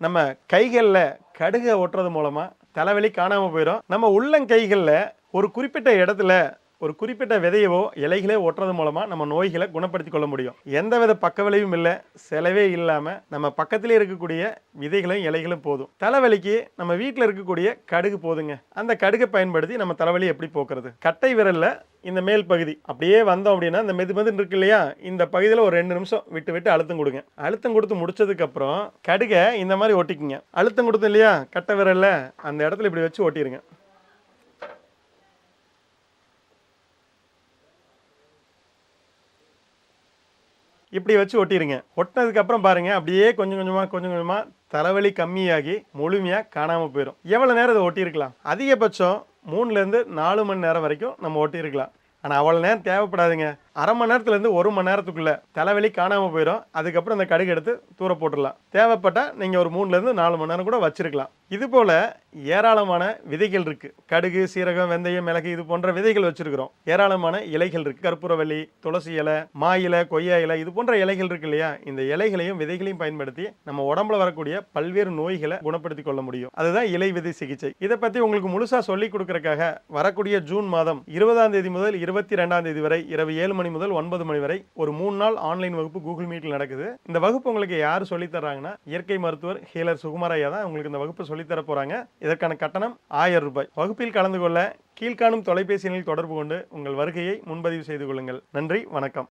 நம்ம கைகள்ல கடுக ஒட்டுறது மூலமா தலைவலி காணாம போயிடும். நம்ம உள்ளங்கைகள்ல ஒரு குறிப்பிட்ட இடத்துல ஒரு குறிப்பிட்ட விதையவோ இலைகளே ஒட்டுறது மூலமா நம்ம நோய்களை குணப்படுத்திக் கொள்ள முடியும். எந்தவித பக்க விளைவும் இல்லை, செலவே இல்லாம நம்ம பக்கத்திலே இருக்கக்கூடிய விதைகளும் இலைகளும் போதும். தலைவலிக்கு நம்ம வீட்டில் இருக்கக்கூடிய கடுகு போதுங்க. அந்த கடுகை பயன்படுத்தி நம்ம தலைவலி எப்படி போக்குறது? கட்டை விரல்ல இந்த மேல் பகுதி அப்படியே வந்தோம் அப்படின்னா இந்த மெது இருக்கு இல்லையா, இந்த பகுதியில் ஒரு 2 நிமிஷம் விட்டு விட்டு அழுத்தம் கொடுங்க. அழுத்தம் கொடுத்து முடிச்சதுக்கு அப்புறம் கடுகை இந்த மாதிரி ஒட்டிக்குங்க. அழுத்தம் கொடுத்தோம் இல்லையா கட்டை விரல்ல, அந்த இடத்துல இப்படி வச்சு ஒட்டிடுங்க. இப்படி வச்சு ஒட்டிடுங்க. ஒட்டினதுக்கு அப்புறம் பாருங்க அப்படியே கொஞ்சம் கொஞ்சமா தலைவலி கம்மியாகி முழுமையா காணாம போயிடும். எவ்வளவு நேரம் இதை ஒட்டியிருக்கலாம்? அதிகபட்சம் 3லேருந்து 4 மணி நேரம் வரைக்கும் நம்ம ஒட்டியிருக்கலாம். ஆனால் அவ்வளோ நேரம் தேவைப்படாதுங்க. அரை மணி நேரத்துலேருந்து 1 மணி நேரத்துக்குள்ள தலைவலி காணாமல் போயிடும். அதுக்கப்புறம் அந்த கடுகு எடுத்து தூர போட்டுடலாம். தேவைப்பட்டால் நீங்கள் ஒரு 3லேருந்து 4 மணி நேரம் கூட வச்சிருக்கலாம். இது போல் ஏராளமான விதைகள் இருக்குது. கடுகு, சீரகம், வெந்தயம், மிளகு இது போன்ற விதைகள் வச்சிருக்கிறோம். ஏராளமான இலைகள் இருக்குது. கற்பூரவள்ளி, துளசி இலை, மா இலை, கொய்யா இலை இது போன்ற இலைகள் இருக்கு இல்லையா, இந்த இலைகளையும் விதைகளையும் பயன்படுத்தி நம்ம உடம்புல வரக்கூடிய பல்வேறு நோய்களை குணப்படுத்தி கொள்ள முடியும். அதுதான் இலை விதை சிகிச்சை. இதை பற்றி உங்களுக்கு முழுசாக சொல்லிக் கொடுக்கறதுக்காக வரக்கூடிய ஜூன் மாதம் 20ஆம் தேதி முதல் 22ஆம் தேதி வரை இரவு 7 மணி முதல் 9 மணி வரை ஒரு 3 நாள் ஆன்லைன் வகுப்பு கூகுள் மீட்டில் நடக்குது. இந்த வகுப்பு உங்களுக்கு யார் சொல்லித் தர்றாங்கன்னா இயற்கை மருத்துவர் ஹீலர் சுகுமாரையா தான் உங்களுக்கு இந்த வகுப்பு சொல்லித் தர போறாங்க. இதற்கான கட்டணம் 1000 ரூபாய். வகுப்பில் கலந்து கொள்ள கீழ்காணும் தொலைபேசி எண்ணில் தொடர்பு கொண்டு உங்கள் வருகையை முன்பதிவு செய்து கொள்ளுங்கள். நன்றி, வணக்கம்.